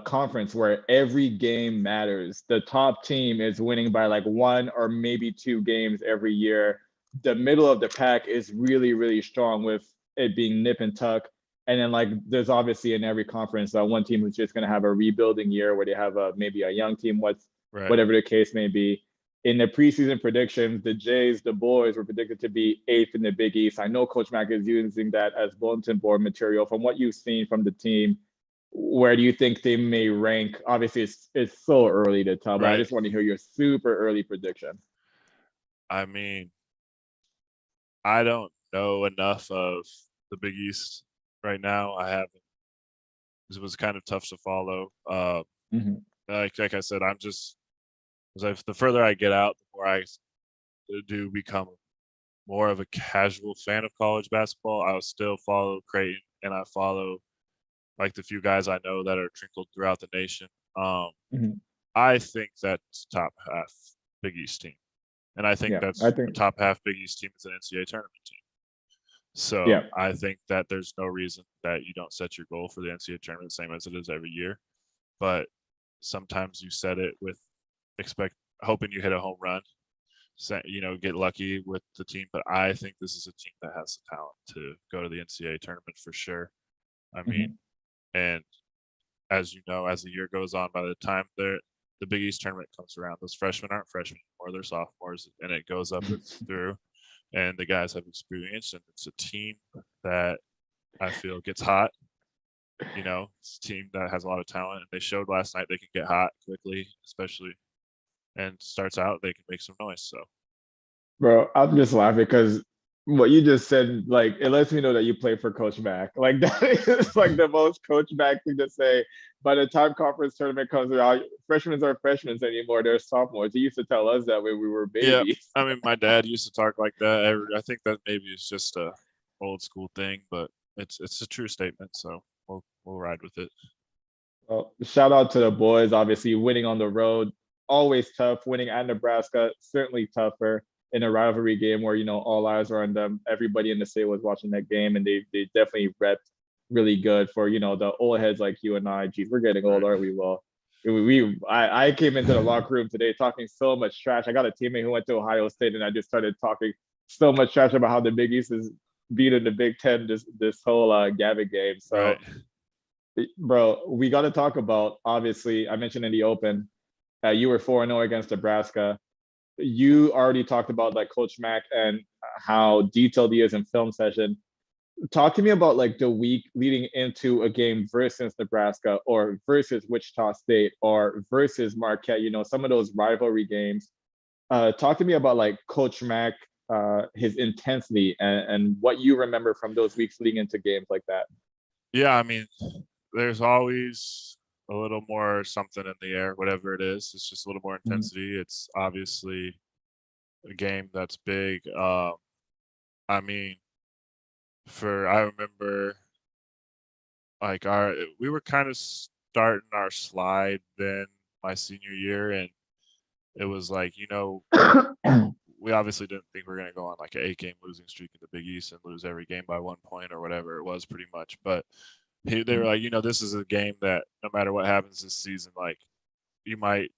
conference where every game matters. The top team is winning by like 1 or maybe 2 games every year. The middle of the pack is really, really strong, with it being nip and tuck. And then, like, there's obviously in every conference one team who's just going to have a rebuilding year where they have maybe a young team, whatever the case may be. In the preseason predictions, the Jays, the boys, were predicted to be 8th in the Big East. I know Coach Mack is using that as bulletin board material. From what you've seen from the team, where do you think they may rank? Obviously, it's so early to tell, but I just want to hear your super early prediction. I mean, I don't know enough of the Big East right now. I haven't. It was kind of tough to follow. Like I said, I'm just the further I get out, the more I do become more of a casual fan of college basketball. I will still follow Creighton, and I follow like the few guys I know that are trickled throughout the nation. I think that's top half Big East team. And I think the top half Big East team is an NCAA tournament team. So I think that there's no reason that you don't set your goal for the NCAA tournament the same as it is every year. But sometimes you set it with hoping you hit a home run, get lucky with the team. But I think this is a team that has the talent to go to the NCAA tournament for sure. I mean, and as you know, as the year goes on, by the time the Big East tournament comes around, those freshmen aren't freshmen anymore, they're sophomores, and it goes up and through, and the guys have experience, and it's a team that I feel gets hot. It's a team that has a lot of talent, and they showed last night they can get hot quickly, especially, and starts out, they can make some noise. So, bro, I'm just laughing because what you just said, like, it lets me know that you play for Coach Mack. Like, that is like the most Coach Mack thing to say. By the time conference tournament comes around, freshmen aren't freshmen anymore. They're sophomores. He used to tell us that when we were babies. Yeah, I mean, my dad used to talk like that. I think that maybe is just a old school thing, but it's a true statement. So we'll ride with it. Well, shout out to the boys. Obviously, winning on the road, always tough. Winning at Nebraska, certainly tougher. In a rivalry game where all eyes are on them. Everybody in the state was watching that game, and they definitely repped really good for the old heads like you and I. Geez, we're getting old, aren't we? Well, I came into the locker room today talking so much trash. I got a teammate who went to Ohio State, and I just started talking so much trash about how the Big East is beating the Big Ten this whole Gavitt game. So, bro, we got to talk about, obviously, I mentioned in the open, you were 4-0 against Nebraska. you already talked about like Coach Mac and how detailed he is in film session. Talk to me about like the week leading into a game versus Nebraska or versus Wichita State or versus Marquette, some of those rivalry games. Talk to me about like Coach Mac, his intensity and what you remember from those weeks leading into games like that. Yeah, I mean, there's always a little more something in the air, whatever it is. It's just a little more intensity. It's obviously a game that's big. I mean, I remember like we were kind of starting our slide then my senior year, and it was like, we obviously didn't think we were going to go on like an 8-game losing streak in the Big East and lose every game by 1 point or whatever it was pretty much. But they were like, this is a game that no matter what happens this season, like we might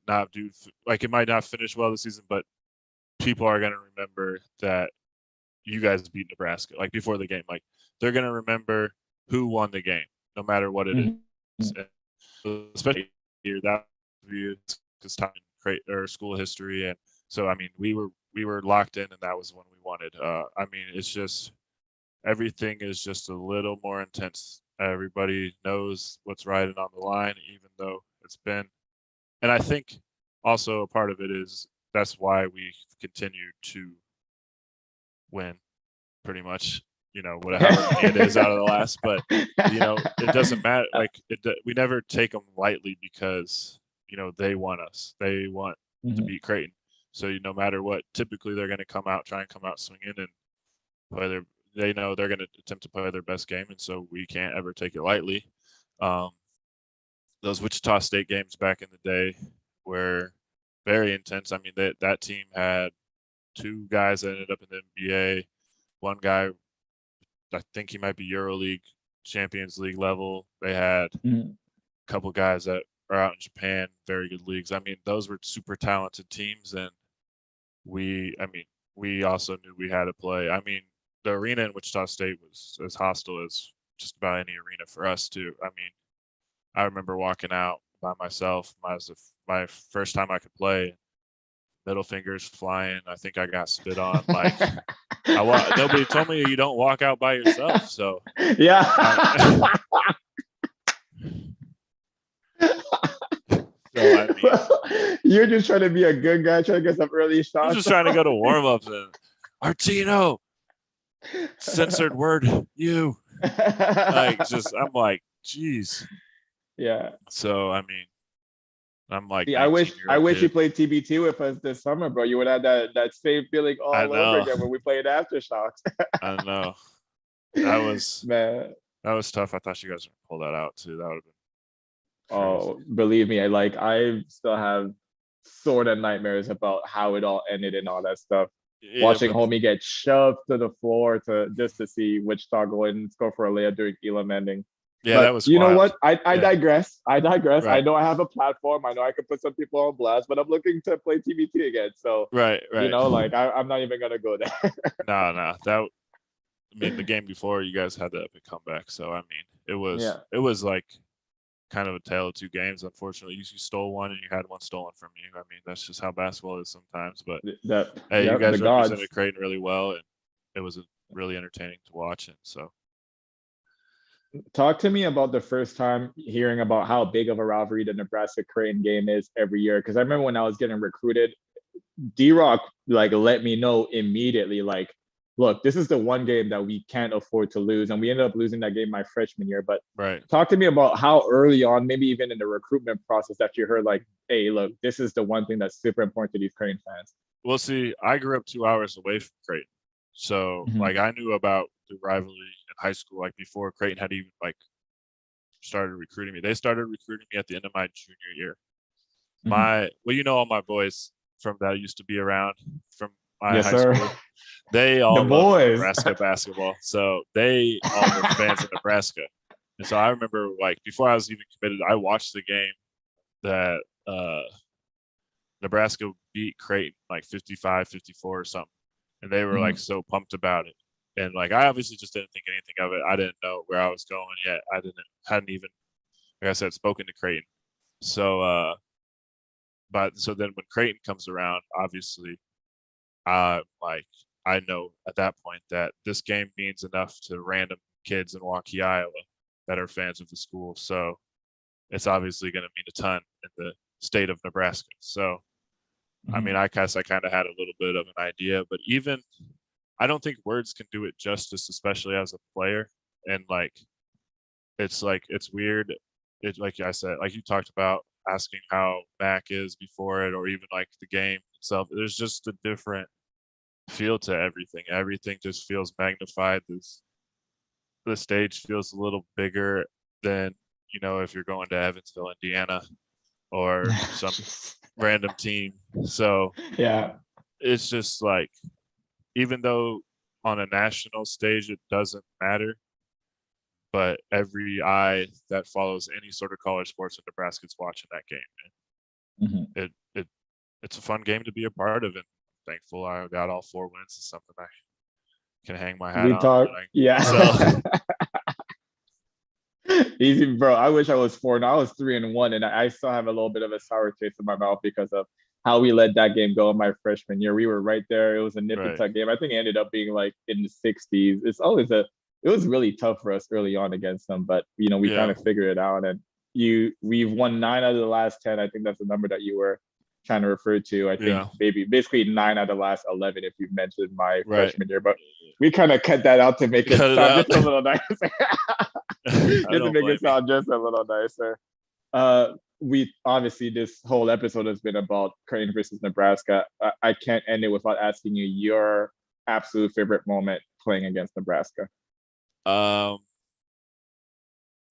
not do, like it might not finish well this season, but people are going to remember that you guys beat Nebraska, like before the game. Like they're going to remember who won the game, no matter what it is. And especially here, that because time or school history. And so, I mean, we were locked in, and that was when we wanted. I mean, it's just everything is just a little more intense. Everybody knows what's riding on the line, even though it's been. And I think also a part of it is that's why we continue to win, pretty much. Whatever it is out of the last, but it doesn't matter. Like we never take them lightly because they want us. They want to beat Creighton. So no matter what, typically they're going to try and come out swinging and play they know they're going to attempt to play their best game, and so we can't ever take it lightly. Those Wichita State games back in the day were very intense. I mean, that team had 2 guys that ended up in the NBA. One guy, I think he might be EuroLeague, Champions League level. They had a couple guys that are out in Japan, very good leagues. I mean, those were super talented teams, and we also knew we had to play. I mean, the arena in Wichita State was as hostile as just about any arena for us too. I mean, I remember walking out by myself. My first time I could play. Middle fingers flying. I think I got spit on. Like nobody told me you don't walk out by yourself. So yeah. So I mean, you're just trying to be a good guy, trying to get some early shots. I'm just trying to go to warm-ups and Artino, censored word, you. I'm like, geez. Yeah. So I mean, I'm like, see, I wish you played TBT with us this summer, bro. You would have that same feeling all over again when we played Aftershocks. I know. That was man. That was tough. I thought you guys would pull that out too. That would have been crazy. Oh, believe me, I still have sort of nightmares about how it all ended and all that stuff. Yeah, watching homie get shoved to the floor just to see Wichita go in and score for a layup during Elam ending. Yeah, but that was. You wild. know what? I digress. Right. I know I have a platform. I know I can put some people on blast, but I'm looking to play TBT again. So right. I'm not even gonna go there. No. The game before you guys had the epic comeback. So I mean, it was like kind of a tale of 2 games. Unfortunately, you stole one and you had one stolen from you. I mean, that's just how basketball is sometimes. But you guys represented Creighton really well, and it was really entertaining to watch. And so. Talk to me about the first time hearing about how big of a rivalry the Nebraska Creighton game is every year. Because I remember when I was getting recruited, D-Rock let me know immediately, look, this is the one game that we can't afford to lose. And we ended up losing that game my freshman year. But talk to me about how early on, maybe even in the recruitment process, that you heard hey, look, this is the one thing that's super important to these Creighton fans. Well, see, I grew up 2 hours away from Creighton. So I knew about the rivalry in high school, before Creighton had even started recruiting me. They started recruiting me at the end of my junior year. All my boys from that used to be around from my high school. They all love Nebraska basketball. So they all were fans of Nebraska. And so I remember before I was even committed, I watched the game that Nebraska beat Creighton 55-54 or something. And they were so pumped about it. And I obviously just didn't think anything of it. I didn't know where I was going yet. I hadn't even, like I said, spoken to Creighton. So but so then when Creighton comes around, obviously, like I know at that point that this game means enough to random kids in Waukee, Iowa, that are fans of the school. So it's obviously going to mean a ton in the state of Nebraska. So, I mean, I guess I kind of had a little bit of an idea, but even I don't think words can do it justice, especially as a player. And like, it's weird. It's like I said, like you talked about asking how Mac is before it, or even like the game itself. There's just a different feel to everything. Everything just feels magnified. The stage feels a little bigger than, if you're going to Evansville, Indiana, or some random team. So Yeah. it's just like, even though on a national stage it doesn't matter, but every eye that follows any sort of college sports in Nebraska is watching that game. And it's a fun game to be a part of, and I'm thankful I got all 4 wins. It's something I can hang my hat We on. talk, yeah. So. Easy, bro. I wish I was 4. I was 3-1, and I still have a little bit of a sour taste in my mouth because of how we let that game go in my freshman year. We were right there. It was a nip and tuck game. I think it ended up being like in the 60s. It was really tough for us early on against them, but we kind of figured it out. And we've won 9 out of the last 10. I think that's the number that you were trying to refer to. I think maybe basically 9 out of the last 11 if you mentioned my freshman year, but we kind of cut that out to make it sound just a little nicer. Just to make it sound just a little nicer. We obviously, this whole episode has been about Creighton versus Nebraska. I can't end it without asking you your absolute favorite moment playing against Nebraska.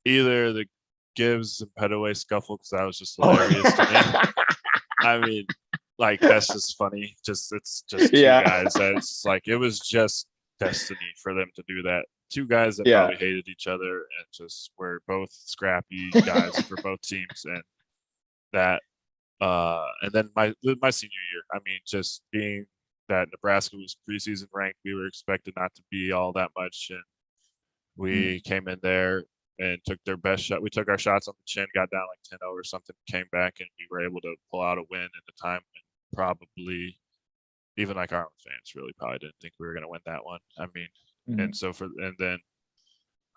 Either the Gibbs and Petaway scuffle, because that was just hilarious to me. I mean, like, that's just funny. It's just two guys. It's like, it was just destiny for them to do that. 2 guys that probably hated each other and just were both scrappy guys for both teams. And that, and then my senior year, I mean, just being that Nebraska was preseason ranked, we were expected not to be all that much. And we came in there and took their best shot. We took our shots on the chin, got down like 10-0 or something, came back, and we were able to pull out a win at a time when probably even like our own fans really probably didn't think we were going to win that one. I mean, and then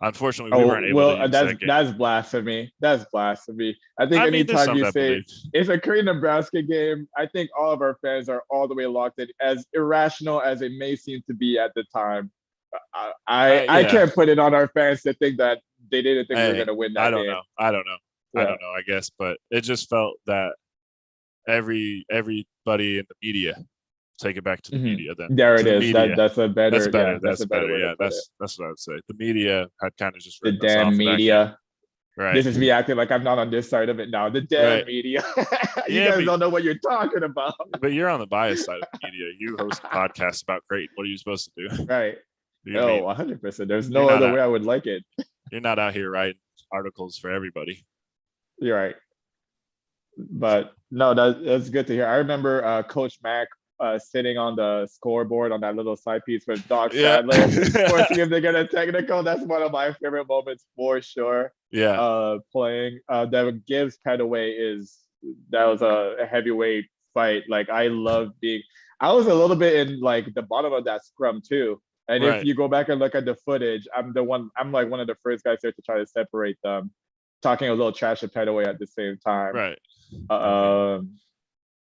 unfortunately we weren't able to use that game. That's blasphemy. That's blasphemy. I think anytime you say it's a Creighton Nebraska game, I think all of our fans are all the way locked in. As irrational as it may seem to be at the time, I can't put it on our fans to think that they didn't think we were going to win that game. I don't know. I guess, but it just felt that everybody in the media, take it back to the media. Then there it is. Media. That's better. That's better. Yeah, that's what I would say. The media had kind of just the damn media. Right. This is me acting like I'm not on this side of it now. The damn media. You guys don't know what you're talking about. But you're on the biased side of the media. You host a podcast about Creighton. What are you supposed to do? Right. 100%. There's no other way I would like it. You're not out here writing articles for everybody. You're right. But no, that's good to hear. I remember Coach Mack sitting on the scoreboard on that little side piece with Doc Sadler, forcing him to get a technical. That's one of my favorite moments for sure. Playing that Gibbs Petaway that was a heavyweight fight. Like, I was a little bit in like the bottom of that scrum too. And if you go back and look at the footage, I'm like one of the first guys there to try to separate them, talking a little trash to Petaway at the same time. Right.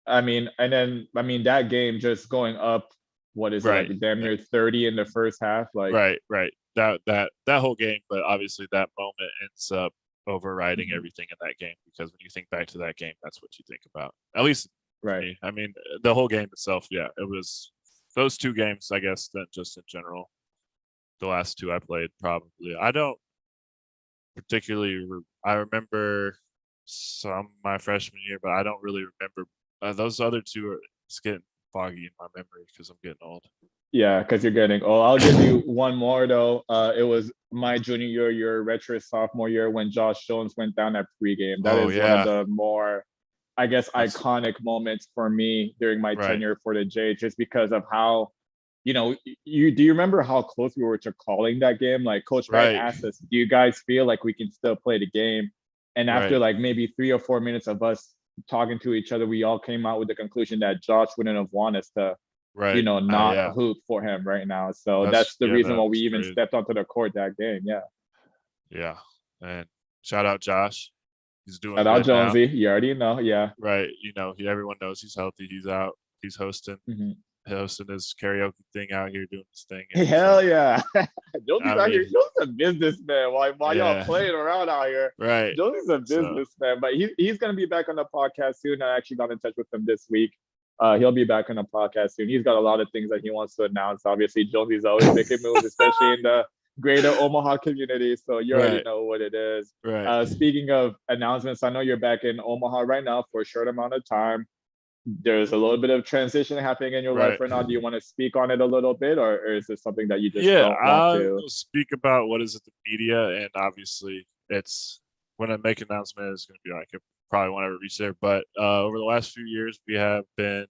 I mean, that game just going up, what is it, like damn near 30 in the first half? Like, right. That whole game, but obviously that moment ends up overriding everything in that game, because when you think back to that game, that's what you think about. At least, me. I mean, the whole game itself, it was those 2 games, I guess, that just in general, the last 2 I played, probably. I don't particularly, I remember some my freshman year, but I don't really remember. Those other 2 are getting foggy in my memory because I'm getting old. Yeah, because you're getting old. I'll give you one more though. It was my junior year, your retro sophomore year, when Josh Jones went down at pregame. That is one of the more, I guess, iconic moments for me during my tenure for the Jays, just because of how, do you remember how close we were to calling that game? Like, Coach Wright asked us, do you guys feel like we can still play the game? And after like maybe 3 or 4 minutes of us talking to each other, we all came out with the conclusion that Josh wouldn't have wanted us to, Right. not Yeah. hoop for him right now. So that's the reason that why we was even crazy. stepped onto the court that game. Yeah. Yeah. And shout out Josh. He's doing Shout out good now. Jonesy. You already know. Yeah. Right. Everyone knows he's healthy. He's out. He's hosting Mhm. his karaoke thing out here, doing his thing. And Hell yeah. Jonesy's I out here. mean, Jonesy's a businessman. While y'all yeah. playing around out here, Right. Jonesy's a So businessman. But he's gonna be back on the podcast soon. I actually got in touch with him this week. He'll be back on the podcast soon. He's got a lot of things that he wants to announce. Obviously, Jonesy's always making moves, especially in the greater Omaha community. So you already right. know what it is. Right. Speaking of announcements, I know you're back in Omaha right now for a short amount of time. There's a little bit of transition happening in your life Right. right now. Do you want to speak on it a little bit, or is this something that you just Yeah, don't want I to? will speak about what is at the media, and obviously, it's when I make an announcement, it's going to be like it probably won't ever reach there. But over the last few years, we have been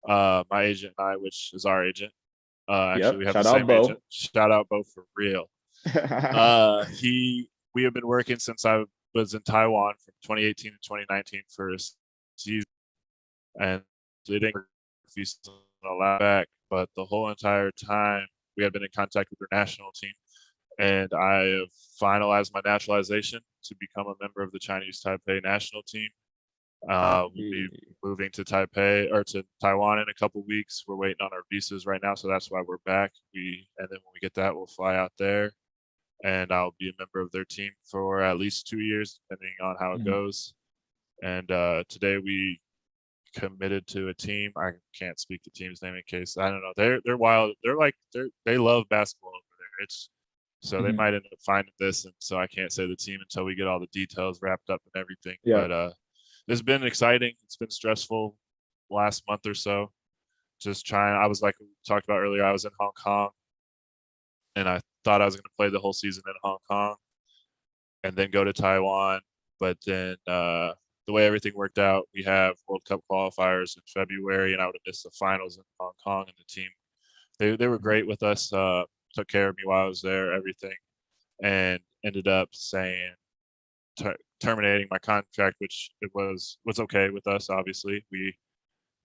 my agent and I, which is our agent. Actually, Yep. we have the Shout out, same Bo. agent. Shout out Bo for real. We have been working since I was in Taiwan from 2018 to 2019 for a season, and they didn't allow back, but the whole entire time we had been in contact with their national team, and I have finalized my naturalization to become a member of the Chinese Taipei national team. We'll be moving to Taipei or to Taiwan in a couple weeks. We're waiting on our visas right now, so that's why we're back. And then when we get that, we'll fly out there, and I'll be a member of their team for at least 2 years, depending on how it goes. And today we committed to a team. I can't speak the team's name in case I don't know. They're wild. They love basketball over there. So they might end up finding this, and so I can't say the team until we get all the details wrapped up and everything. Yeah. But it's been exciting. It's been stressful last month or so. Just trying. I was like we talked about earlier. I was in Hong Kong, and I thought I was going to play the whole season in Hong Kong, and then go to Taiwan. But then the way everything worked out, we have World Cup qualifiers in February, and I would have missed the finals in Hong Kong. And the team, they were great with us. Took care of me while I was there, everything, and ended up saying terminating my contract, which it was okay with us. Obviously, we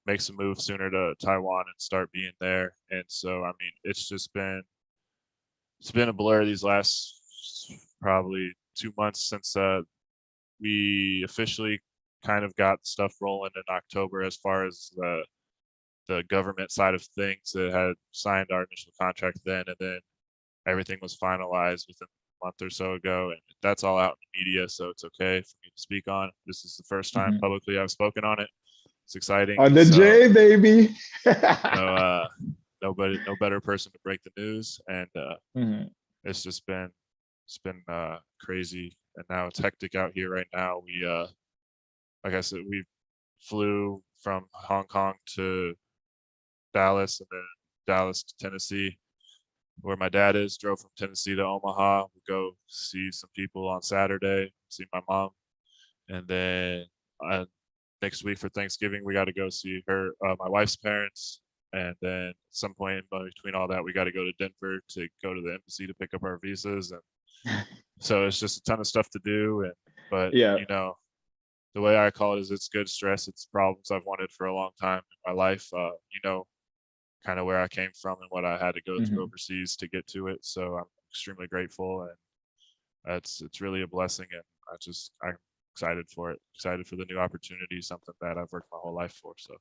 make some moves sooner to Taiwan and start being there. And so, I mean, it's been a blur these last probably 2 months since we officially kind of got stuff rolling in October as far as the government side of things that had signed our initial contract then, and then everything was finalized within a month or so ago, and that's all out in the media, so it's okay for me to speak on. This is the first time publicly I've spoken on it. It's exciting. On the J, baby. No better person to break the news, and it's been crazy, and now it's hectic out here right now. We like I said, we flew from Hong Kong to Dallas, and then Dallas to Tennessee, where my dad is. Drove from Tennessee to Omaha. We go see some people on Saturday, see my mom, and then next week for Thanksgiving we got to go see my wife's parents, and then at some point in between all that we got to go to Denver to go to the embassy to pick up our visas, and so it's just a ton of stuff to do. But yeah, the way I call it is it's good stress. It's problems I've wanted for a long time in my life. Kind of where I came from and what I had to go through overseas to get to it. So I'm extremely grateful, and it's really a blessing, and I'm excited for it. Excited for the new opportunity, something that I've worked my whole life for. So,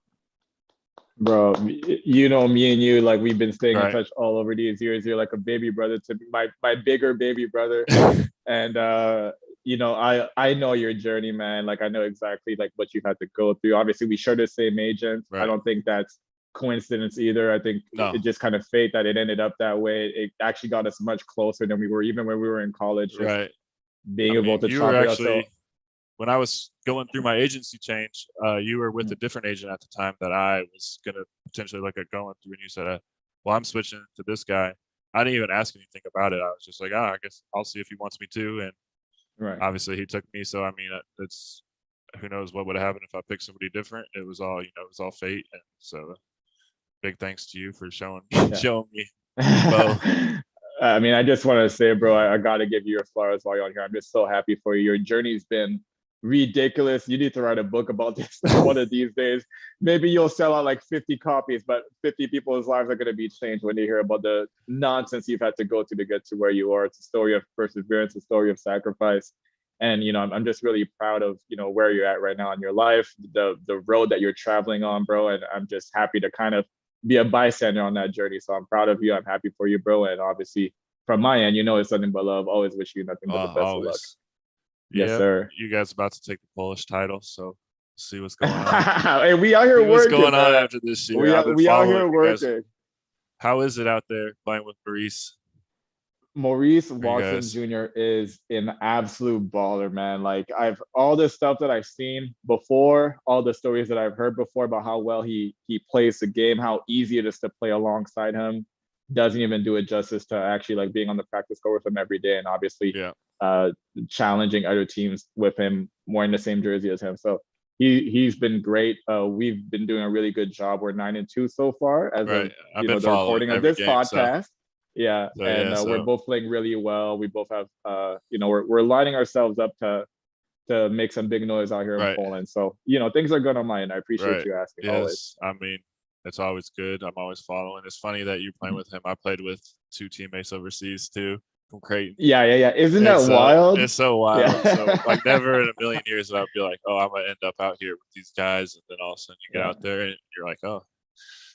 bro, me and you, like we've been staying in right. touch all over these years. You're like a baby brother to me, my bigger baby brother, and I know your journey, man. Like I know exactly like what you've had to go through. Obviously, we share the same agent. Right. I don't think that's coincidence either. I think it just kind of fate that it ended up that way. It actually got us much closer than we were even when we were in college. Right. Being able to you chop were it actually, up. So, when I was going through my agency change, you were with a different agent at the time that I was going to potentially look at going through, and you said, well, I'm switching to this guy. I didn't even ask anything about it. I was just like, I guess I'll see if he wants me to. And obviously he took me. So, I mean, it's who knows what would have happened if I picked somebody different. It was all, it was all fate. And so big thanks to you for showing me. I mean, I just want to say, bro, I got to give you your flowers while you're on here. I'm just so happy for you. Your journey's been ridiculous. You need to write a book about this one of these days. Maybe you'll sell out like 50 copies, but 50 people's lives are going to be changed when they hear about the nonsense you've had to go to get to where you are. It's a story of perseverance, a story of sacrifice. And, I'm just really proud of, where you're at right now in your life, the road that you're traveling on, bro. And I'm just happy to kind of be a bystander on that journey. So I'm proud of you. I'm happy for you, bro. And obviously from my end, it's nothing but love. Always wish you nothing but the best always. of luck. Yes, sir. You guys about to take the Polish title, so see what's going on. Hey, we out here working. What's going on after this year? We out here working. How is it out there playing with Maurice? Maurice Watson Jr. is an absolute baller, man. Like all the stuff that I've seen before, all the stories that I've heard before about how well he plays the game, how easy it is to play alongside him, doesn't even do it justice to actually like being on the practice court with him every day, and obviously challenging other teams with him wearing the same jersey as him. So he's been great. We've been doing a really good job. We're 9-2 so far as of the recording of this podcast. We're both playing really well. We both have we're lining ourselves up to make some big noise out here in Poland. So things are good on my end. I appreciate you asking. Yes, always. I mean, it's always good. I'm always following. It's funny that you're playing with him. I played with 2 teammates overseas too from Creighton. Yeah. Isn't that wild? It's so wild. So like never in a million years I'd be like, oh, I'm gonna end up out here with these guys, and then all of a sudden you get out there and you're like, oh,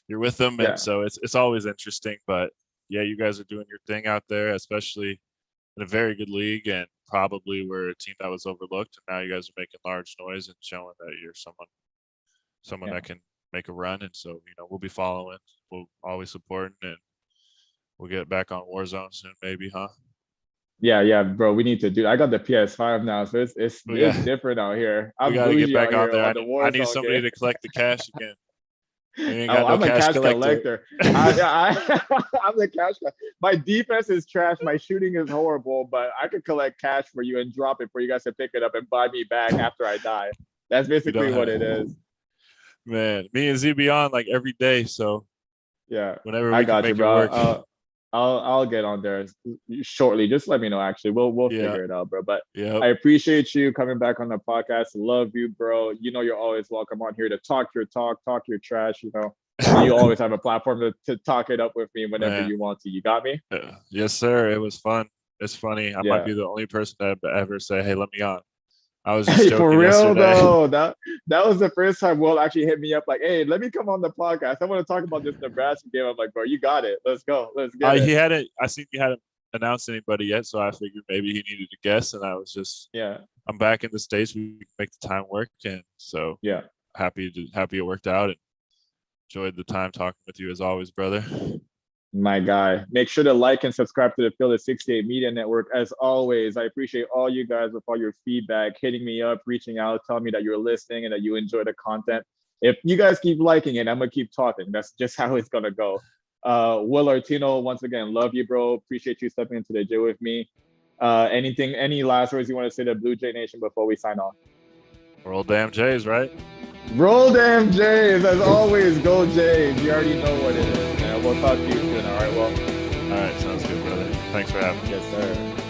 you're with them, and so it's always interesting. But yeah, you guys are doing your thing out there, especially in a very good league, and probably we're a team that was overlooked, and now you guys are making large noise and showing that you're someone that can make a run. And so we'll be following, we'll always supporting, and we'll get back on Warzone soon, maybe, huh? Yeah, bro. We need to do. I got the PS5 now, so it's different out here. We gotta get back on there. I need somebody to collect the cash again. I'm a cash collector. I'm the cash collector. My defense is trash. My shooting is horrible, but I could collect cash for you and drop it for you guys to pick it up and buy me back after I die. That's basically what it is. Man, me and Z be on like every day, so whenever we can make it work. I'll get on there shortly. Just let me know. Actually, we'll figure it out, bro. But I appreciate you coming back on the podcast. Love you, bro. You're always welcome on here to talk your trash. You always have a platform to talk it up with me whenever you want to. You got me? Yes, sir. It was fun. It's funny. I might be the only person that ever say, "Hey, let me on." I was just joking for real yesterday. Though. That was the first time Will actually hit me up like, "Hey, let me come on the podcast. I want to talk about this Nebraska game." I'm like, "Bro, you got it. Let's go. Let's get it." He hadn't. I think he hadn't announced anybody yet, so I figured maybe he needed to guess, and I was just I'm back in the States. We can make the time work, and so happy it worked out, and enjoyed the time talking with you as always, brother. My guy. Make sure to like and subscribe to the Philly 68 Media Network. As always, I appreciate all you guys with all your feedback, hitting me up, reaching out, telling me that you're listening and that you enjoy the content. If you guys keep liking it, I'm going to keep talking. That's just how it's going to go. Will Artino, once again, love you, bro. Appreciate you stepping into the gym with me. Any last words you want to say to Bluejay Nation before we sign off? Roll damn Jays, right? Roll damn Jays. As always, go Jays. You already know what it is, man. We'll talk to you soon. All right, Well. All right, sounds good, brother. Thanks for having me. Yes, sir.